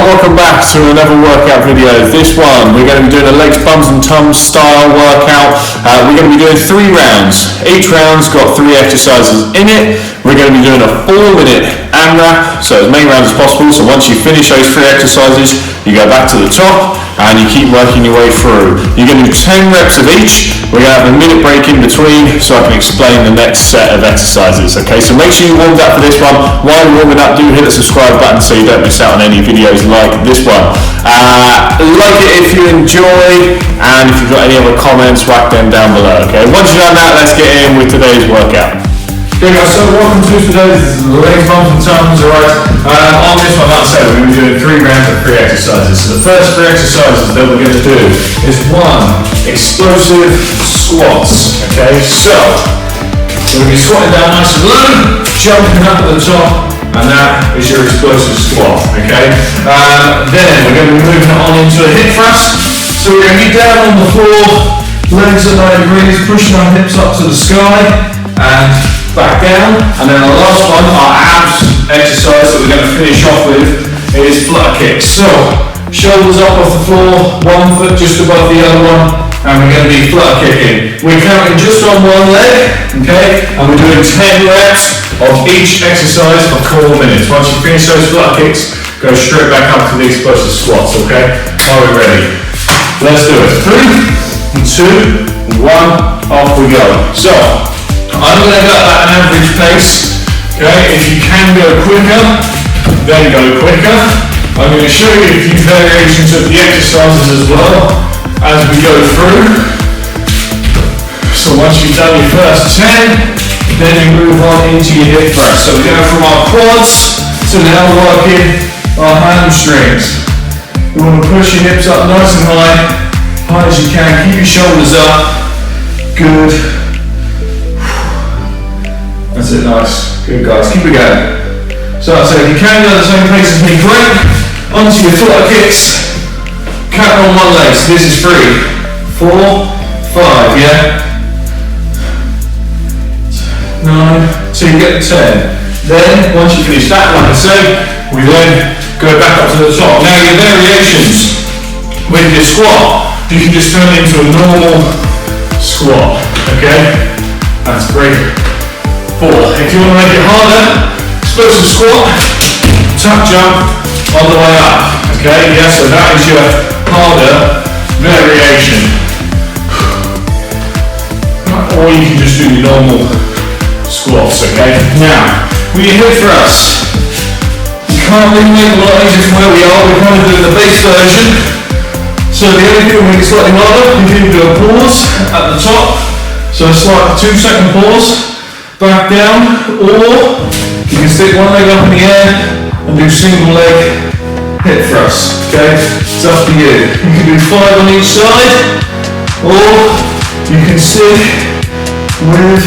welcome back to another workout video. This one, we're going to be doing a legs, bums and tums style workout. We're going to be doing 3 rounds. Each round's got 3 exercises in it. We're going to be doing a 4-minute Amrap, so as many rounds as possible. So once you finish those 3 exercises, you go back to the top and you keep working your way through. You're going to do 10 reps of each. We're going to have a minute break in between so I can explain the next set of exercises. Okay, so make sure you warmed up for this one. While you're warming up, do hit the subscribe button so you don't miss out on any videos like this one. Like it if you enjoy, and if you've got any other comments, whack them down below. Okay, once you've done that, let's get in with today's workout. Okay guys, so welcome to today's legs, bums and tums, alright? On this one, like I said, we're going to be doing 3 rounds of 3 exercises. So the first 3 exercises that we're going to do is 1, explosive squats, okay? So, we're going to be squatting down nice and low, jumping up at the top, and that is your explosive squat, okay? Then we're going to be moving on into a hip thrust. So we're going to be down on the floor, legs at 90 degrees, pushing our hips up to the sky, and back down. And then our last one, our abs exercise that we're going to finish off with is flutter kicks. So, shoulders up off the floor, 1 foot just above the other one, and we're going to be flutter kicking. We're counting just on 1 leg, okay? And we're doing 10 reps of each exercise for 4 minutes. Once you finish those flutter kicks, go straight back up to the explosive squats, okay? Are we ready? Let's do it. 3, 2, 1, off we go. So, I'm going to go at an average pace, okay? If you can go quicker, then go quicker. I'm going to show you a few variations of the exercises as well as we go through. So once you've done your first 10, then you move on into your hip thrust. So we go from our quads to now working our hamstrings. You want to push your hips up nice and high as you can. Keep your shoulders up. Good. That's it, nice. Good guys, keep it going. So if you can go at the same pace as me, great. Onto your flutter kicks. Count on 1 leg, so this is 3, 4, 5, yeah? 9, so you get to 10. Then, once you finish that, like I say, we then go back up to the top. Now your variations with your squat, you can just turn it into a normal squat, okay? That's great. 4. If you want to make it harder, explosive squat, tuck jump on the way up. Okay, yeah, so that is your harder variation. Or you can just do your normal squats, okay? Now, with your hip thrust, you can't really make a lot easier from where we are. We're kind of doing the base version. So the only thing we make it slightly harder, you can do a pause at the top. So a slight 2-second pause. Back down, or you can stick 1 leg up in the air and do single leg hip thrust, okay? It's up to you. You can do 5 on each side, or you can stick with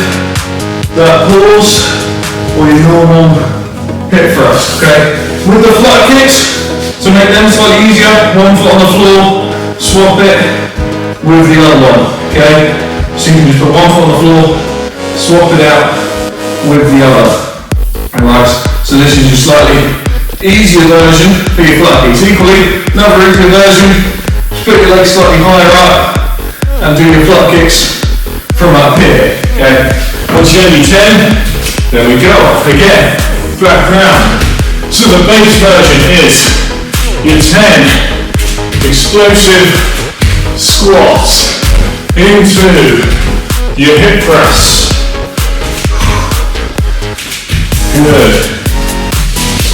that pause or your normal hip thrust, okay? With the flutter kicks, to make them slightly easier, 1 foot on the floor, swap it with the other one, okay? So you can just put 1 foot on the floor, swap it out with the other. Alright, so this is your slightly easier version for your flutter kicks. Equally, another easier version, just put your legs slightly higher up and do your flutter kicks from up here. Okay. Once you only 10, there we go. Again, back round. So the base version is your 10 explosive squats into your hip thrusts. Good.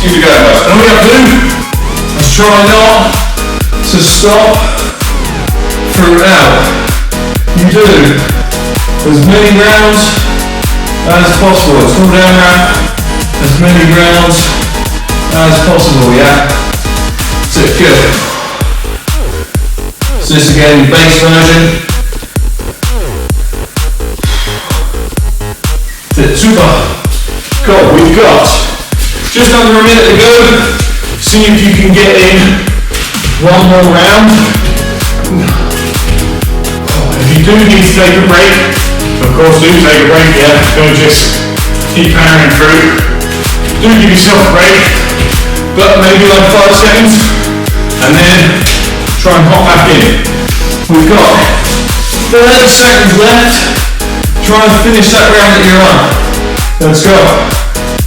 Keep it going, guys. And all we have to do is try not to stop throughout. You do as many rounds as possible. It's called Amrap. As many rounds as possible, yeah? That's it, good. So this again, the base version. That's it, super. Cool, we've got just under a minute to go. See if you can get in 1 more round. If you do need to take a break, of course do take a break, yeah. Don't just keep powering through. Do give yourself a break, but maybe like 5 seconds. and then try and hop back in. We've got 30 seconds left. Try and finish that round that you're on. Let's go.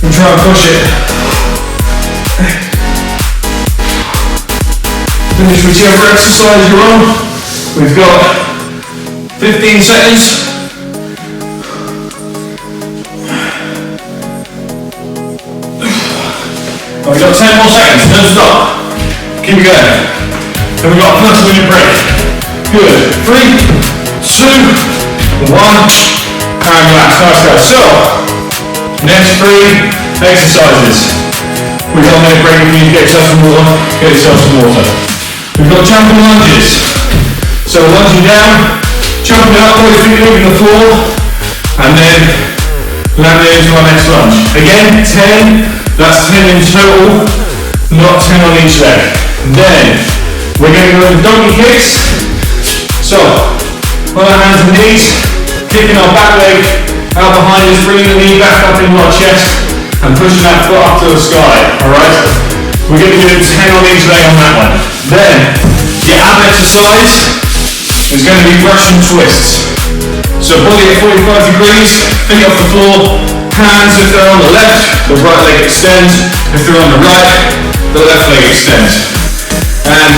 And try and push it. Finish whichever exercise you're on. We've got 15 seconds. We've got 10 more seconds, don't stop. Keep going. Then we've got a 30-minute break. Good. 3, 2, 1, and relax. Nice go. So, next 3 exercises. We've got a minute break if you need to get yourself some water. Get yourself some water. We've got jumping lunges. So lunging down, jumping up, all your feet leaving the floor, and then landing into our next lunge. Again, 10. That's 10 in total, not 10 on each leg. Then, we're going to go into donkey kicks. So, on our hands and knees, kicking our back leg out behind us, bringing the knee back up into our chest, and pushing that foot up to the sky, alright? We're going to do 10 on each leg on that one. Then, the ab exercise is going to be Russian twists. So, body at 45 degrees, feet off the floor, hands if they're on the left, the right leg extends. If they're on the right, the left leg extends. And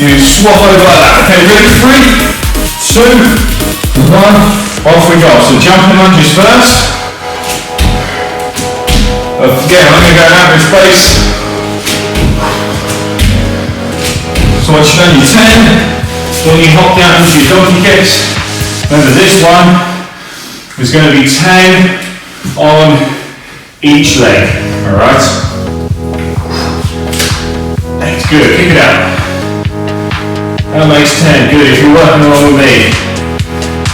you swap over like that. Okay, ready? 3, 2, 1, off we go. So jumping lunges first. Again, I'm going to go at average pace. So once you've done your 10, then you hop down into your donkey kicks. Remember this one is going to be 10 on each leg, alright? That's good, kick it out. That makes 10, good, if you're working along with me.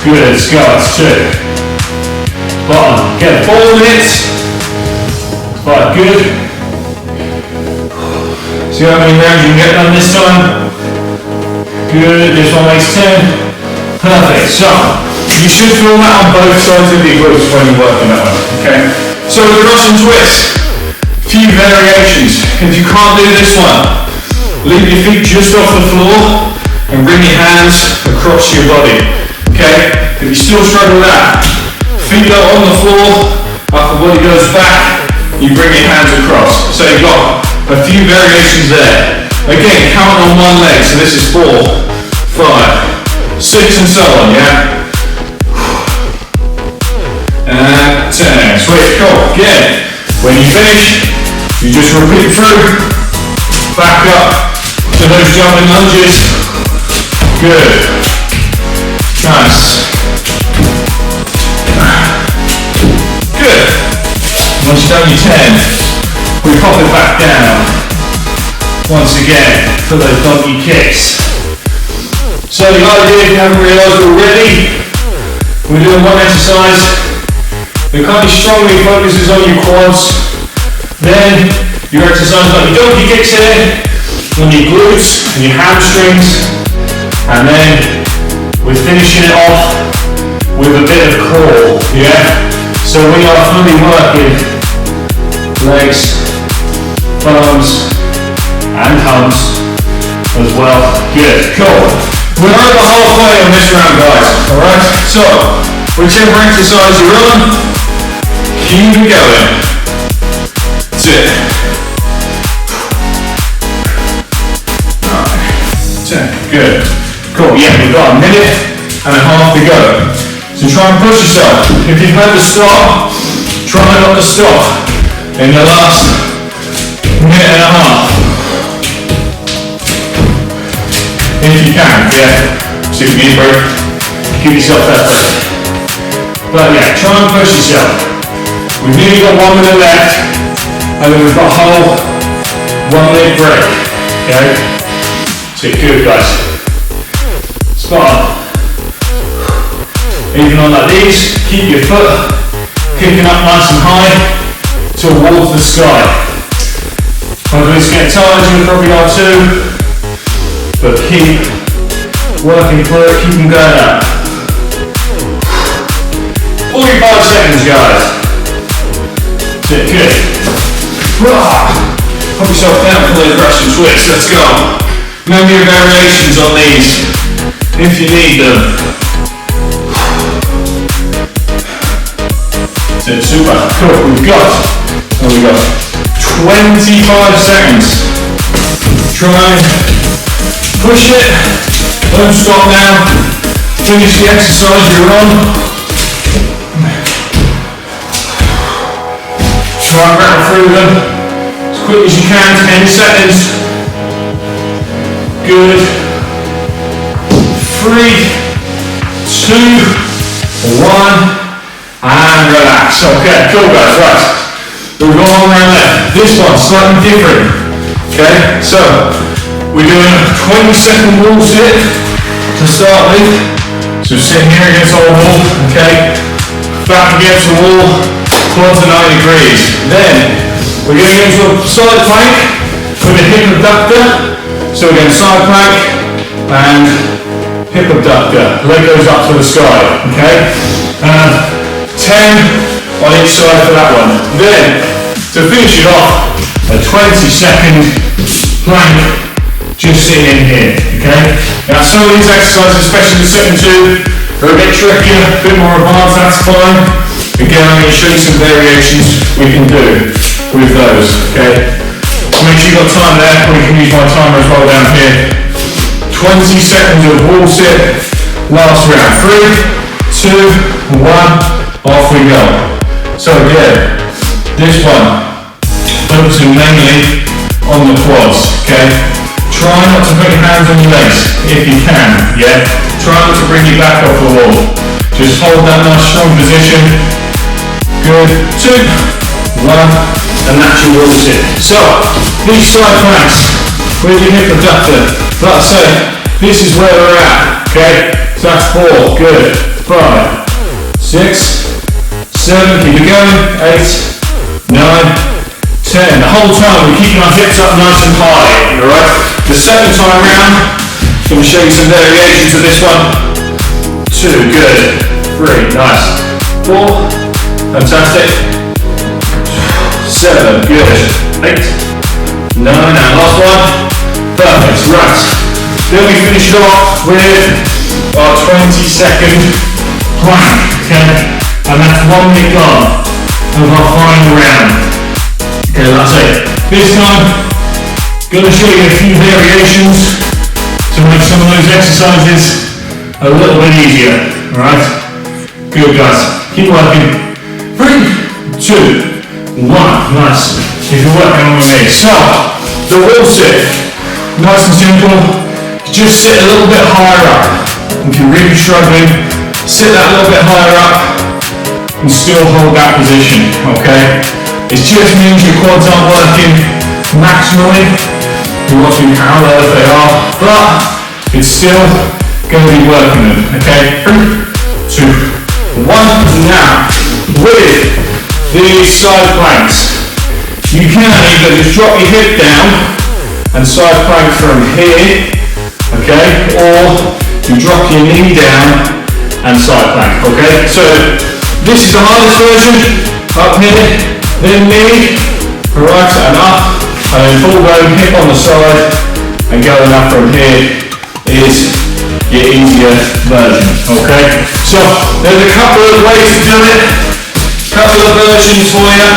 Good, squats, 2. Bottom, get 4 minutes. Right, good. See how many rounds you can get done this time? Good, this one makes 10. Perfect, so you should feel that on both sides of the glutes when you're working that one, okay? So the Russian twist, few variations. If you can't do this one, leave your feet just off the floor and bring your hands across your body, okay? If you still struggle with that, feet are on the floor, upper body goes back, you bring your hands across. So you've got a few variations there. Again, count on one leg, so this is 4, 5, 6 and so on, yeah? And 10, sweet, cool, again. When you finish, you just repeat through, back up to those jumping lunges. Good, nice. Good. Once you've done your 10, we pop it back down. Once again, for those donkey kicks. So the idea, if you haven't realised already, we're doing one exercise that kind of strongly focuses on your quads. Then your exercise like your donkey kicks here, on your glutes and your hamstrings. And then we're finishing it off with a bit of core, yeah? So we are fully working legs, arms, and hums as well. Good, cool. We're over halfway on this round, guys, alright? So, whichever exercise you're on, keep it going. That's it. 9, 10, good. Cool, yeah, we've got a minute and a half to go. So try and push yourself. If you've had to stop, try not to stop in the last minute and a half. If you can, yeah. So if you need a break, give yourself that break. But yeah, try and push yourself. We've nearly got 1 minute left, and then we've got a whole 1 minute break. Okay? So good, guys. Spot on. Even on like these, keep your foot kicking up nice and high towards the sky. When it's getting tired, you probably are too. But keep working through it, keep them going up. 45 seconds, guys. That's it, good. Put yourself down for those Russian twists. Let's go. Remember your variations on these if you need them. So super. Cool. We've got 25 seconds. Try and push it. Don't stop now. Finish the exercise you're on. Try and rattle through them as quick as you can, 10 seconds. Good. 3, 2, 1, and relax. Okay, cool guys, right. We've gone on around left. This one's slightly different. Okay, so we're doing a 20-second wall sit to start with. So sitting here against our wall, okay, back against the wall, quads at 90 degrees. Then we're going to get into a side plank with a hip abductor. So we're going side plank and hip abductor. Leg goes up to the sky, okay? 10 on each side for that one. Then, to finish it off, a 20-second plank just sitting in here, okay? Now some of these exercises, especially the second two, are a bit trickier, a bit more advanced, that's fine. Again, I'm going to show you some variations we can do with those, okay? Make sure you've got time there, or you can use my timer as well down here. 20 seconds of wall sit, last round. 3, 2, 1, off we go. So again, this one, focusing mainly on the quads, okay? Try not to put your hands on your legs, if you can, yeah? Try not to bring you back off the wall. Just hold that nice strong position. Good, 2, 1, and that's your wall sit. So, these side planks, with your hip abductor, like I say, this is where we're at, okay? So that's 4, good, 5, 6, 7, keep it going, 8, 9, 10. The whole time we're keeping our hips up nice and high, alright? The second time round, I'm going to show you some variations of this one. 2, good, 3, nice, 4, fantastic, 7, good, 8, 9, and last one, perfect, right. Then we finish it off with our 20-second plank, okay? And that's 1 minute gone of our final round. Okay, that's it. This time, going to show you a few variations to make some of those exercises a little bit easier, alright? Good guys, keep working. 3, 2, 1, nice. If you're working on with me. So, the wall sit, nice and simple. Just sit a little bit higher up. If you're really struggling, sit that a little bit higher up and still hold that position, okay? It just means your quads aren't working maximally. You're watching how low they are, but it's still going to be working them, okay? 3, 2, 1. Now, with these side planks, you can either just drop your hip down and side plank from here, okay? Or you drop your knee down and side plank, okay? So this is the hardest version, up here, then knee, right, and up, and then full going hip on the side, and going up from here is your easier version, okay? So there's a couple of ways to do it, couple of versions for you.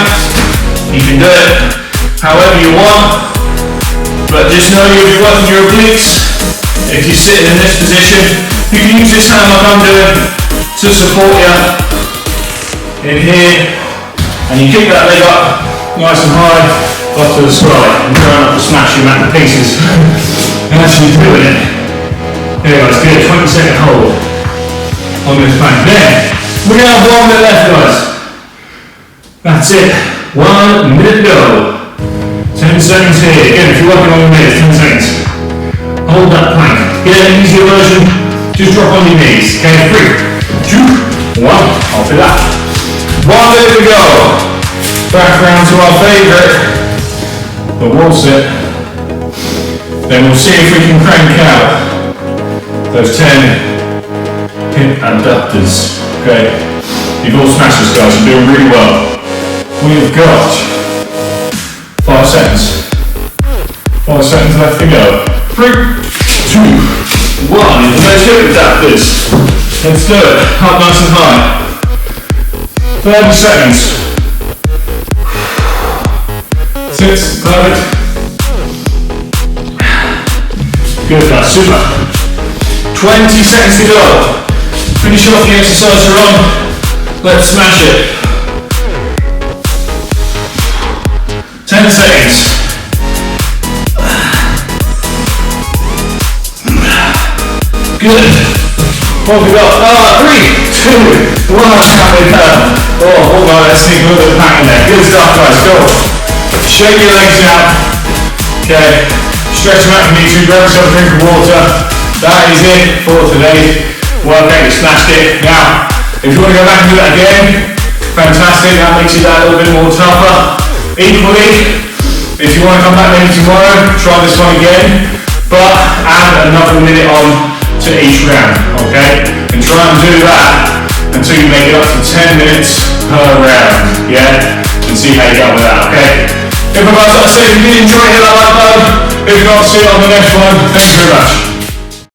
You can do it however you want, but just know you're working your obliques. If you're sitting in this position, you can use this hand like I'm doing to support you in here, and you keep that leg up nice and high up to the sky and try not to smash your mat to pieces as you're doing it. There guys, good, 20-second hold on this plank. Then, we're going to have 1 minute left guys. That's it, 1 minute go. 10 seconds here. Again, if you're working on your knees, 10 seconds. Hold that plank. Get an easier version, just drop on your knees. Okay, 3, 2, 1, off it up. 1 minute to go. Back round to our favourite, the wall sit. Then we'll see if we can crank out those 10 hip abductors. Okay, you've all smashed this guys, you're doing really well. We've got 5 seconds. 5 seconds left to go. 3, 2, 1. Into those hip adapters. Let's do it. Up nice and high. 30 seconds. 6, perfect. Good, guys, super. 20 seconds to go. Finish off the exercise you're on. Let's smash it. 10 seconds. Good. What have we got? 3, 2, 1. Halfway down. Oh, hold on, let's sneak a little bit of pack in there. Good stuff, guys. Go. Shake your legs out. Okay. Stretch them out if you need to. Grab yourself a drink of water. That is it for today's workout. You smashed it. Now, if you want to go back and do that again, fantastic. That makes it that little bit more tougher. Equally, if you want to come back maybe tomorrow, try this one again, but add another minute on to each round, okay? And try and do that until you make it up to 10 minutes per round, yeah? And see how you go with that, okay? If I've got to say, if you did enjoy it, hit that like button. If not, see you on the next one. Thank you very much.